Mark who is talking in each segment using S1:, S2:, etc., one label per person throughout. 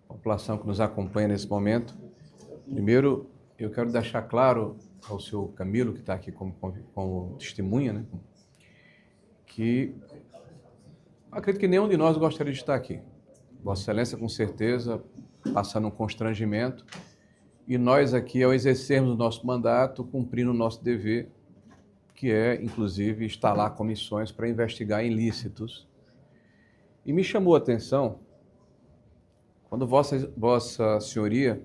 S1: População que nos acompanha nesse momento. Primeiro, eu quero deixar claro ao senhor Camilo, que está aqui como testemunha, né, que acredito que nenhum de nós gostaria de estar aqui. Vossa Excelência, com certeza, passando um constrangimento, e nós aqui, ao exercermos o nosso mandato, cumprindo o nosso dever, que é, inclusive, instalar comissões para investigar ilícitos. E me chamou a atenção quando Vossa Senhoria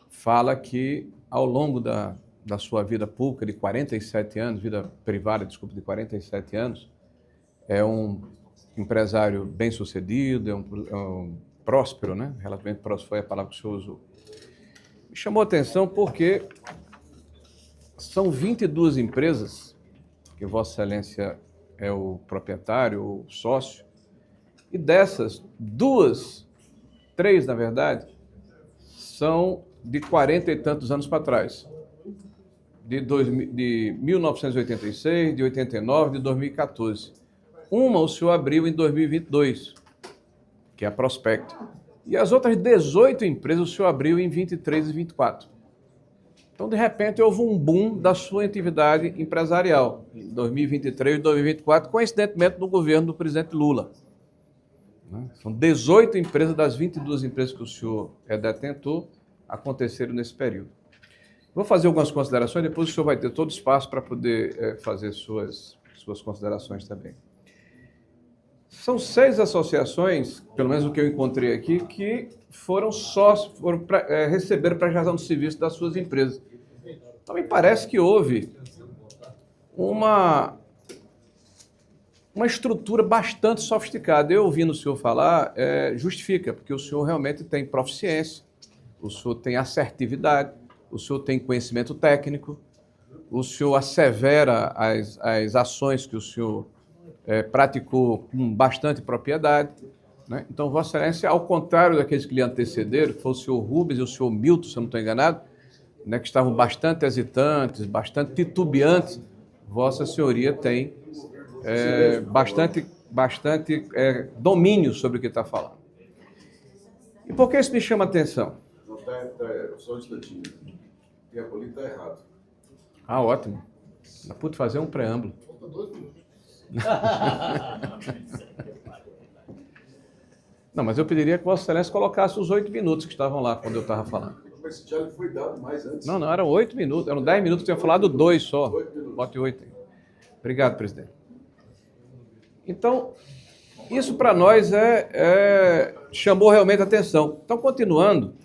S1: fala que, ao longo da sua vida pública de 47 anos, vida privada, desculpa, de 47 anos, é um empresário bem-sucedido, é um próspero, né? Relativamente próspero foi a palavra que o senhor usou. Me chamou a atenção porque são 22 empresas, que Vossa Excelência é o proprietário, o sócio, e dessas, três, na verdade, são de 40 e tantos anos para trás. De 1986, de 89, de 2014. Uma o senhor abriu em 2022, que é a Prospecto. E as outras 18 empresas o senhor abriu em 23 e 24. Então, de repente, houve um boom da sua atividade empresarial em 2023 e 2024, coincidentemente no governo do presidente Lula. São 18 empresas das 22 empresas que o senhor é detentor, aconteceram nesse período. Vou fazer algumas considerações, depois o senhor vai ter todo o espaço para poder fazer suas considerações também. São 6 associações, pelo menos o que eu encontrei aqui, que receberam prestação de serviço das suas empresas. Então, me parece que houve uma estrutura bastante sofisticada. Eu ouvindo o senhor falar, justifica, porque o senhor realmente tem proficiência, o senhor tem assertividade, o senhor tem conhecimento técnico, o senhor assevera as ações que o senhor praticou com bastante propriedade, né? Então, Vossa Excelência, ao contrário daqueles que lhe antecederam, que foi o senhor Rubens e o senhor Milton, se eu não estou enganado, né, que estavam bastante hesitantes, bastante titubeantes, Vossa Senhoria tem bastante domínio sobre o que está falando. E por que isso me chama a atenção?
S2: Só um instantinho. E a política está errado.
S1: Ah, ótimo. Eu pude fazer um preâmbulo.
S2: Falta 2 minutos.
S1: Não, mas eu pediria que Vossa Excelência colocasse os 8 minutos que estavam lá quando eu estava falando.
S2: Mas já lhe foi dado mais antes.
S1: Não, eram 8 minutos. Eram 10 minutos, eu tinha falado 2 só.
S2: 8 minutos.
S1: Bote 8 aí. Obrigado, presidente. Então, isso para nós chamou realmente a atenção. Então, continuando,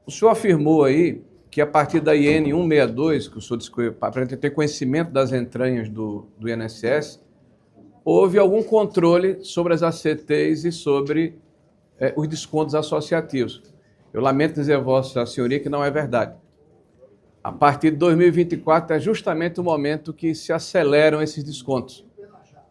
S1: o senhor afirmou aí que a partir da IN 162, que o senhor disse que para ter conhecimento das entranhas do INSS, houve algum controle sobre as ACTs e sobre os descontos associativos. Eu lamento dizer a Vossa Senhoria que não é verdade. A partir de 2024 é justamente o momento que se aceleram esses descontos.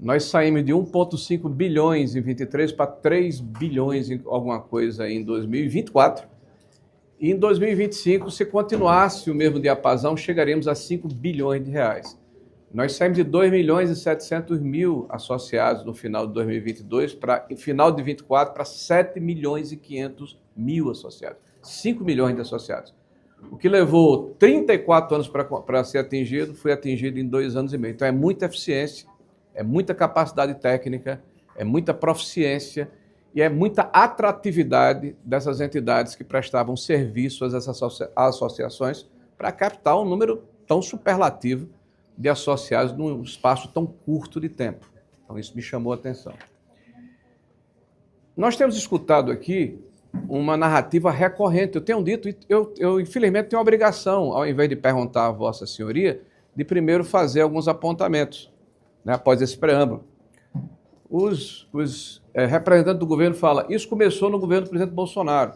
S1: Nós saímos de 1,5 bilhões em 23 para 3 bilhões em alguma coisa em 2024. E em 2025, se continuasse o mesmo diapasão, chegaremos a 5 bilhões de reais. Nós saímos de 2 milhões e 700 mil associados no final de 2022, para final de 2024, para 7 milhões e 500 mil associados. 5 milhões de associados. O que levou 34 anos para ser atingido, foi atingido em 2 anos e meio. Então, é muita eficiência, é muita capacidade técnica, é muita proficiência e é muita atratividade dessas entidades que prestavam serviço a essas associações para captar um número tão superlativo de associados num espaço tão curto de tempo. Então, isso me chamou a atenção. Nós temos escutado aqui uma narrativa recorrente. Eu tenho dito, eu infelizmente tenho a obrigação, ao invés de perguntar a Vossa Senhoria, de primeiro fazer alguns apontamentos, né, após esse preâmbulo. Os representantes do governo falam, isso começou no governo do presidente Bolsonaro.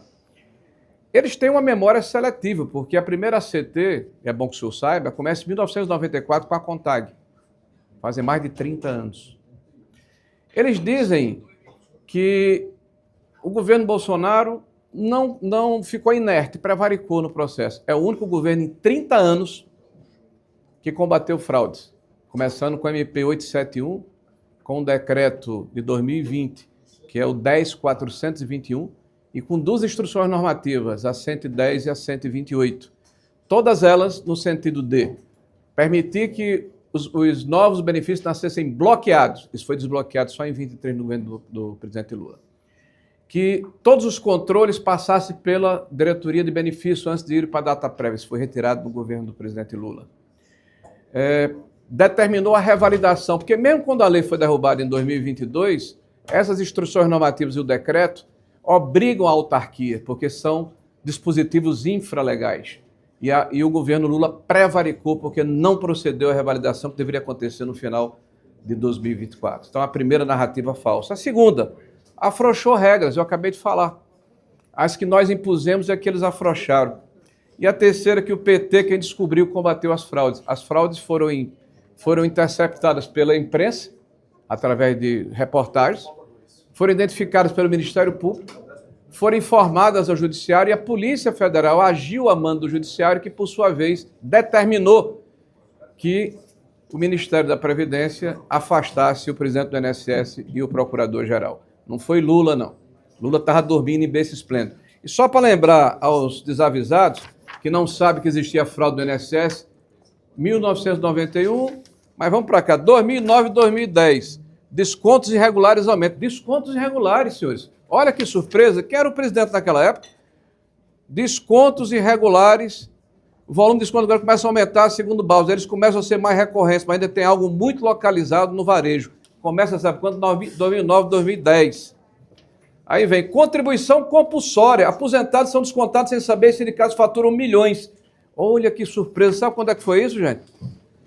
S1: Eles têm uma memória seletiva, porque a primeira ACT, é bom que o senhor saiba, começa em 1994 com a CONTAG. Fazem mais de 30 anos. Eles dizem que o governo Bolsonaro não ficou inerte, prevaricou no processo. É o único governo em 30 anos que combateu fraudes, começando com o MP 871, com o decreto de 2020, que é o 10.421, e com duas instruções normativas, a 110 e a 128. Todas elas no sentido de permitir que os novos benefícios nascessem bloqueados. Isso foi desbloqueado só em 23 no governo do presidente Lula. Que todos os controles passassem pela diretoria de benefícios antes de ir para a data prévia. Isso foi retirado do governo do presidente Lula. Determinou a revalidação, porque mesmo quando a lei foi derrubada em 2022, essas instruções normativas e o decreto obrigam a autarquia, porque são dispositivos infralegais. E o governo Lula prevaricou porque não procedeu à revalidação que deveria acontecer no final de 2024. Então, a primeira narrativa falsa. A segunda, afrouxou regras, eu acabei de falar. As que nós impusemos é que eles afrouxaram. E a terceira, que o PT, quem descobriu, combateu as fraudes. As fraudes foram interceptadas pela imprensa, através de reportagens, foram identificadas pelo Ministério Público, foram informadas ao Judiciário e a Polícia Federal agiu a mando do Judiciário, que, por sua vez, determinou que o Ministério da Previdência afastasse o presidente do INSS e o procurador-geral. Não foi Lula, não. Lula estava dormindo em berço esplêndido. E só para lembrar aos desavisados, que não sabem que existia fraude do INSS, 1991, mas vamos para cá, 2009 e 2010, descontos irregulares aumentam. Descontos irregulares, senhores. Olha que surpresa, quem era o presidente naquela época? Descontos irregulares, o volume de descontos agora começa a aumentar, segundo o Bausa, eles começam a ser mais recorrentes, mas ainda tem algo muito localizado no varejo. Começa, sabe quando? 2009, 2010. Aí vem contribuição compulsória, aposentados são descontados sem saber se sindicatos faturam milhões. Olha que surpresa, sabe quando é que foi isso, gente?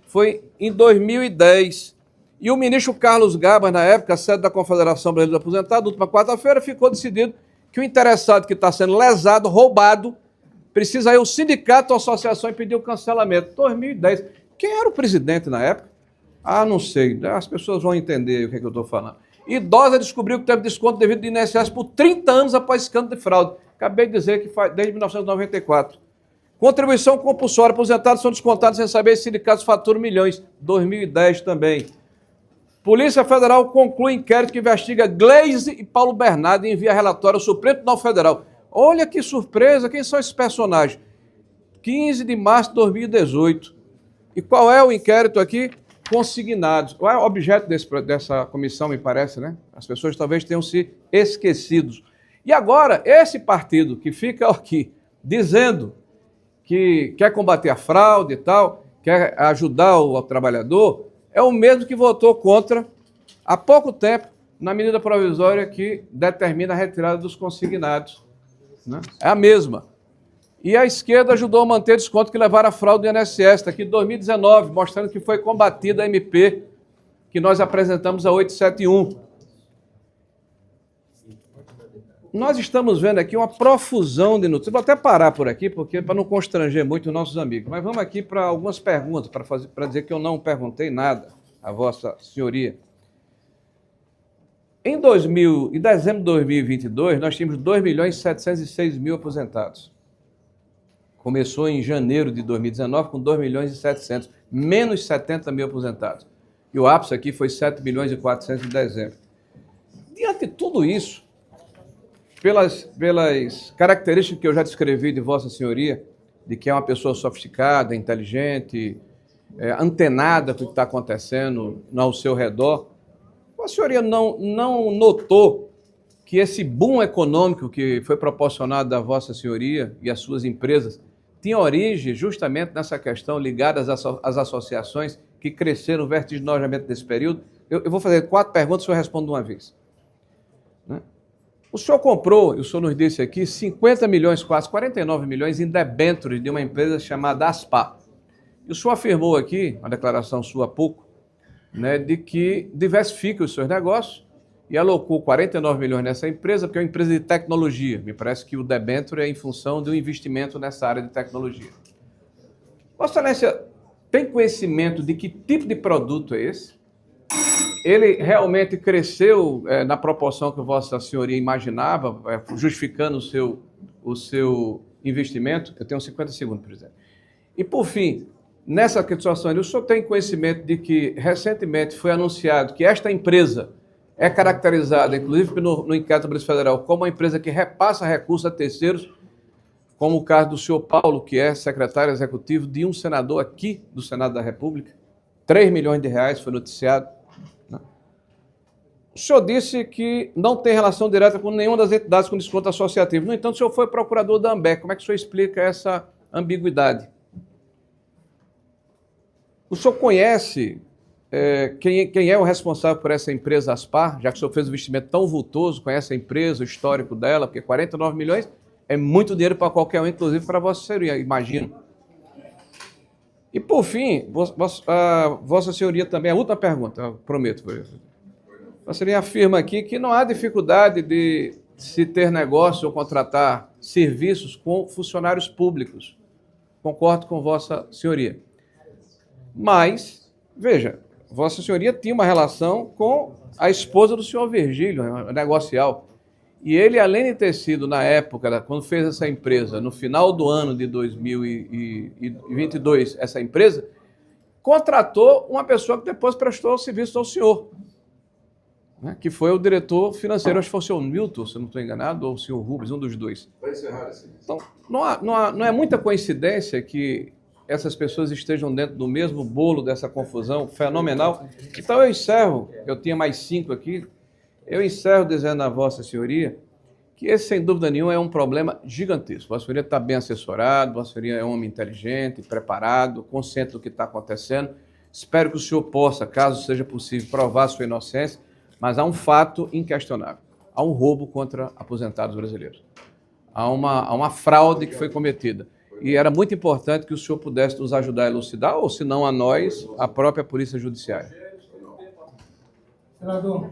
S1: Foi em 2010. E o ministro Carlos Gabas, na época, sede da Confederação Brasileira dos Aposentados, na última quarta-feira, ficou decidido que o interessado que está sendo lesado, roubado, precisa ir ao sindicato ou associação e pedir o cancelamento. 2010. Quem era o presidente na época? Ah, não sei. As pessoas vão entender o que é que eu estou falando. Idosa descobriu que teve desconto devido do INSS por 30 anos após escândalo de fraude. Acabei de dizer que faz desde 1994. Contribuição compulsória. Aposentados são descontados sem saber se sindicatos faturam milhões. 2010 também. Polícia Federal conclui inquérito que investiga Gleisi e Paulo Bernardo e envia relatório ao Supremo Tribunal Federal. Olha que surpresa, quem são esses personagens? 15 de março de 2018. E qual é o inquérito aqui? Consignados. Qual é o objeto dessa comissão, me parece, né? As pessoas talvez tenham se esquecido. E agora, esse partido que fica aqui dizendo que quer combater a fraude e tal, quer ajudar o trabalhador, é o mesmo que votou contra, há pouco tempo, na medida provisória que determina a retirada dos consignados. Né? É a mesma. E a esquerda ajudou a manter desconto que levaram à fraude do INSS, está aqui em 2019, mostrando que foi combatida a MP que nós apresentamos a 871. Nós estamos vendo aqui uma profusão de notícias. Vou até parar por aqui, porque para não constranger muito os nossos amigos. Mas vamos aqui para algumas perguntas, para dizer que eu não perguntei nada a Vossa Senhoria. Em dezembro de 2022, nós tínhamos 2.706.000 aposentados. Começou em janeiro de 2019 com 2.700.000, menos 70.000 aposentados. E o ápice aqui foi 7.400.000 em dezembro. Diante de tudo isso, pelas características que eu já descrevi de Vossa Senhoria, de que é uma pessoa sofisticada, inteligente, antenada com o que está acontecendo ao seu redor, Vossa Senhoria não notou que esse boom econômico que foi proporcionado a Vossa Senhoria e às suas empresas tinha origem justamente nessa questão ligada às associações que cresceram vertiginosamente nesse período? Eu vou fazer 4 perguntas, o senhor responde de uma vez. Né? O senhor comprou, e o senhor nos disse aqui, 50 milhões, quase 49 milhões em debêntures de uma empresa chamada Aspar. E o senhor afirmou aqui, uma declaração sua há pouco, né, de que diversifica os seus negócios e alocou 49 milhões nessa empresa, porque é uma empresa de tecnologia. Me parece que o debênture é em função do investimento nessa área de tecnologia. Vossa Excelência tem conhecimento de que tipo de produto é esse? Ele realmente cresceu na proporção que Vossa Senhoria imaginava, justificando o seu investimento? Eu tenho 50 segundos, presidente. E, por fim, nessa situação, o senhor tem conhecimento de que, recentemente, foi anunciado que esta empresa é caracterizada, inclusive no inquérito da Polícia Federal, como uma empresa que repassa recursos a terceiros, como o caso do senhor Paulo, que é secretário executivo de um senador aqui do Senado da República, 3 milhões de reais foi noticiado. O senhor disse que não tem relação direta com nenhuma das entidades com desconto associativo. No entanto, o senhor foi procurador da ANBEC. Como é que o senhor explica essa ambiguidade? O senhor conhece quem é o responsável por essa empresa Aspar, já que o senhor fez um investimento tão vultoso, conhece a empresa, o histórico dela, porque 49 milhões é muito dinheiro para qualquer um, inclusive para Vossa Senhoria, imagino. E, por fim, Vossa Senhoria também, a última pergunta, prometo. Vossa Senhoria afirma aqui que não há dificuldade de se ter negócio ou contratar serviços com funcionários públicos. Concordo com Vossa Senhoria. Mas, veja, Vossa Senhoria tinha uma relação com a esposa do senhor Virgílio, negocial. E ele, além de ter sido, na época, quando fez essa empresa, no final do ano de 2022, essa empresa, contratou uma pessoa que depois prestou serviço ao senhor, né, que foi o diretor financeiro, acho que foi o senhor Milton, se eu não estou enganado, ou o senhor Rubens, um dos dois.
S2: Vai encerrar assim.
S1: Então, não é muita coincidência que essas pessoas estejam dentro do mesmo bolo dessa confusão fenomenal. Então eu encerro, eu tinha mais 5 aqui, eu encerro dizendo a Vossa Senhoria que esse, sem dúvida nenhuma, é um problema gigantesco. Vossa Senhoria está bem assessorado, Vossa Senhoria é um homem inteligente, preparado, consciente do que está acontecendo. Espero que o senhor possa, caso seja possível, provar sua inocência, mas há um fato inquestionável. Há um roubo contra aposentados brasileiros. Há uma fraude que foi cometida. E era muito importante que o senhor pudesse nos ajudar a elucidar, ou se não a nós, a própria Polícia Judiciária.
S3: Senador.